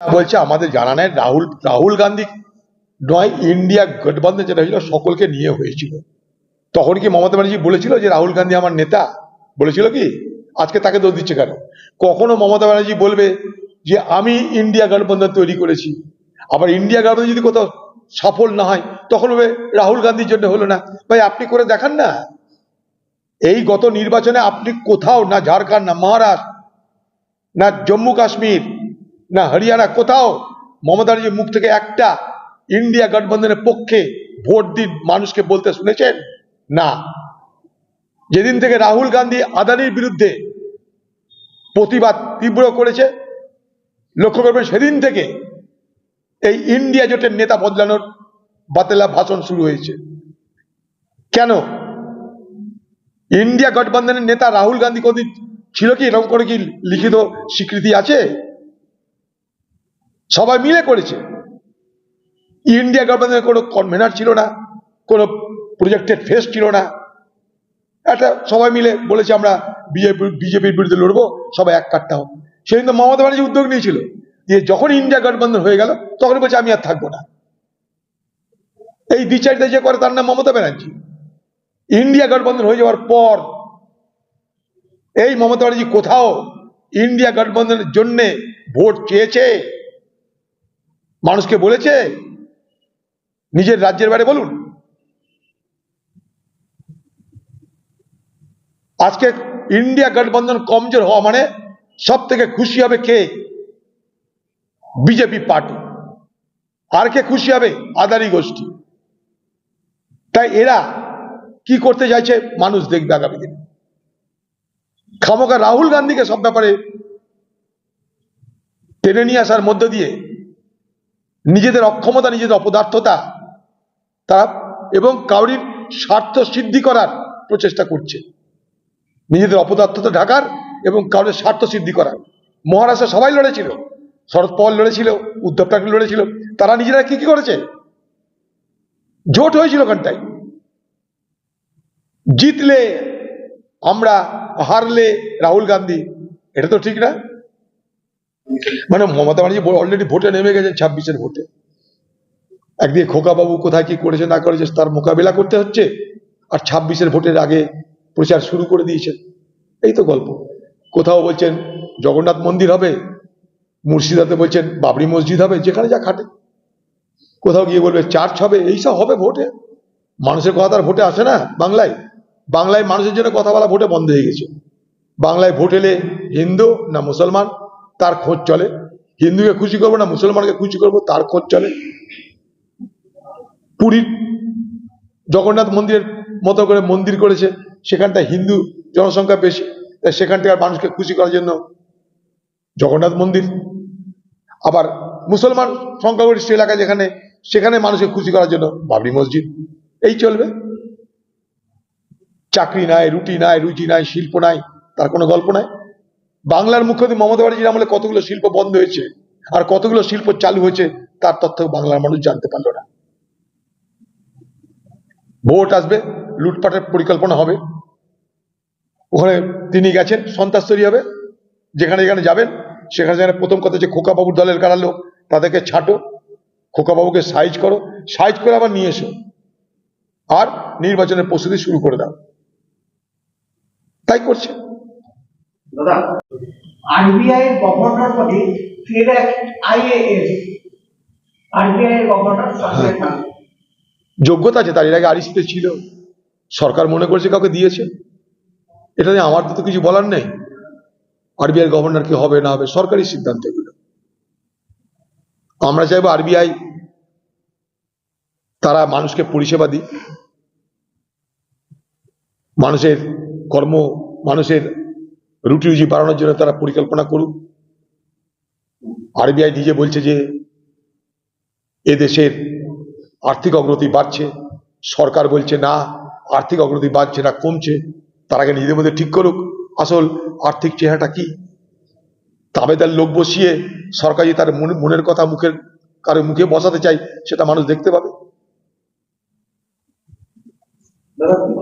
বলছে আমাদের জানা নেই রাহুল গান্ধী নয়, ইন্ডিয়া গঠবন্ধন যেটা হয়েছিল সকলকে নিয়ে হয়েছিল। তখন কি মমতা ব্যানার্জি বলেছিল যে রাহুল গান্ধী আমার নেতা? বলেছিল কি? আজকে তাকে দোষ দিচ্ছে কেন? কখনো মমতা ব্যানার্জি বলবে যে আমি ইন্ডিয়া গঠবন্ধন তৈরি করেছি, আবার ইন্ডিয়া গঠবন্ধন যদি কোথাও সফল না হয় তখন বলবে রাহুল গান্ধীর জন্য হলো না। ভাই আপনি করে দেখান না। এই গত নির্বাচনে আপনি কোথাও না ঝাড়খণ্ড, না মহারাষ্ট্র, না জম্মু কাশ্মীর, না হরিয়ানা, কোথাও মমতা ব্যানার্জির মুখ থেকে একটা ইন্ডিয়া গঠবন্ধনের পক্ষে ভোট দিন মানুষকে বলতে শুনেছেন? না। যেদিন থেকে রাহুল গান্ধী আদানির বিরুদ্ধে প্রতিবাদ তীব্র করেছে, লক্ষ্য করবেন সেদিন থেকে এই ইন্ডিয়া জোটের নেতা বদলানোর বাতেলা ভাষণ শুরু হয়েছে। কেন? ইন্ডিয়া গঠবন্ধনের নেতা রাহুল গান্ধী কোনদিন ছিল কি? এরকম করে কি লিখিত স্বীকৃতি আছে? সবাই মিলে করেছে। ইন্ডিয়া গঠবন্ধনের কোনো কনভেনার ছিল না, কোনো প্রজেক্টেড ফেস ছিল না। একটা সবাই মিলে বলেছে আমরা বিজেপির বিরুদ্ধে লড়বো, সবাই এক কাট্টা হোক। সেদিন তো মমতা ব্যানার্জি উদ্যোগ নিয়েছিল, যে যখন ইন্ডিয়া গঠবন্ধন হয়ে গেল তখন বলছে আমি আর থাকবো না। এই বিচারিতা যে করে তার নাম মমতা ব্যানার্জি। ইন্ডিয়া গঠবন্ধন হয়ে যাওয়ার পর এই মমতা ব্যানার্জি কোথাও ইন্ডিয়া গঠবন্ধনের জন্য ভোট চেয়েছে? মানুষকে বলেছে? নিজের রাজ্যের বাইরে বলুন। আজকে ইন্ডিয়া গঠবন্ধন কমজোর হওয়া মানে সব থেকে খুশি হবে কে? BJP party. আর কে খুশি হবে? আদানি গোষ্ঠী। তাই এরা কি করতে চাইছে মানুষ দেখবে আগামী দিনে। খামোকা রাহুল গান্ধীকে সব ব্যাপারে টেনে নিয়ে আসার মধ্য দিয়ে নিজেদের অক্ষমতা, নিজেদের অপদার্থতা তারা এবং কাউরির স্বার্থ সিদ্ধি করার প্রচেষ্টা করছে, নিজেদের অপদার্থতা ঢাকার এবং কাউরের স্বার্থ সিদ্ধি করার। মহারাষ্ট্রে সবাই লড়েছিল, শরদ পাওয়ার লড়েছিল, উদ্ধব ঠাকরে লড়েছিল। তারা নিজেরা কি কি করেছে? জোট হয়েছিল ওখানটায়। জিতলে আমরা, হারলে রাহুল গান্ধী। এটা তো ঠিক না। মানে মমতা ব্যানার্জি অলরেডি ভোটে নেমে গেছেন, 26-এর ভোটে। একদিকে খোকাবাবু কোথায় কি করেছে না করেছে তার মোকাবিলা করতে হচ্ছে, আর 26-এর ভোটের আগে প্রচার শুরু করে দিয়েছেন। এই তো গল্প। কোথাও বলছেন জগন্নাথ মন্দির হবে, মুর্শিদাবাদে বলছেন বাবরি মসজিদ হবে, যেখানে যা খাটে। কোথাও গিয়ে বলবে চার্চ হবে। এইসব হবে ভোটে। মানুষের কথা তার ভোটে আসে না। বাংলায় মানুষের জন্য কথা বলা ভোটে বন্ধ হয়ে গেছে। বাংলায় ভোট এলে হিন্দু না মুসলমান তার খোঁজ চলে, হিন্দুকে খুশি করবো না মুসলমানকে খুশি করবো তার খোঁজ চলে। পুরীর জগন্নাথ মন্দিরের মতো করে মন্দির করেছে, সেখানটায় হিন্দু জনসংখ্যা বেশি, তাই সেখানটার মানুষকে খুশি করার জন্য জগন্নাথ মন্দির। আবার মুসলমান সংখ্যাগরিষ্ঠ এলাকায় যেখানে, সেখানে মানুষকে খুশি করার জন্য বাবরি মসজিদ। এই চলবে। চাকরি নাই, রুটি নাই, রুজি নাই, শিল্প নাই, তার কোনো গল্প নাই। বাংলার মুখ্যমন্ত্রী মমতা ব্যানার্জির আমলে কতগুলো শিল্প বন্ধ হয়েছে আর কতগুলো শিল্প চালু হয়েছে তার তথ্য বাংলার মানুষ জানতে পারলো না। ভোট আসবে, লুটপাটের পরিকল্পনা হবে। ওখানে তিনি গেছেন, সন্ত্রাসী হবে। যেখানে যেখানে যাবেন সেখানে প্রথম কথা হচ্ছে খোকাবাবুর দলের কারা লোক তাদেরকে ছাটো, খোকাবাবুকে সাইজ করো, সাইজ করে আবার নিয়ে এসো, আর নির্বাচনের প্রস্তুতি শুরু করে দাও। তাই করছে। দাদা, আরবিআই গভর্নর পদে ফের এক আইএএস, আরবিআই গভর্নর সঞ্জয় কান্ত। যোগ্যতা আছে তার, এর আগে আরইসিতে ছিল, সরকার মনে করেছে কাউকে দিয়েছে। এটা নিয়ে আমার তো কিছু বলার নেই। আরবিআই গভর্নর কি হবে না হবে সরকারি সিদ্ধান্ত এগুলো। আমরা চাইবো আরবিআই তারা মানুষকে পরিষেবা দিক, মানুষের কর্ম, মানুষের রুটি রুজি বাড়ানোর জন্য তারা পরিকল্পনা করুক। আরবিআই নিজে বলছে যে এদেশের আর্থিক অগ্রগতি বাড়ছে, সরকার বলছে না আর্থিক অগ্রগতি বাড়ছে না, কমছে। তার আগে নিজেদের মধ্যে ঠিক করুক আসল আর্থিক চেহারাটা কি। তাবেদার লোক বসিয়ে সরকার যে তার মনের কথা কারো মুখে বসাতে চাই সেটা মানুষ দেখতে পাবে।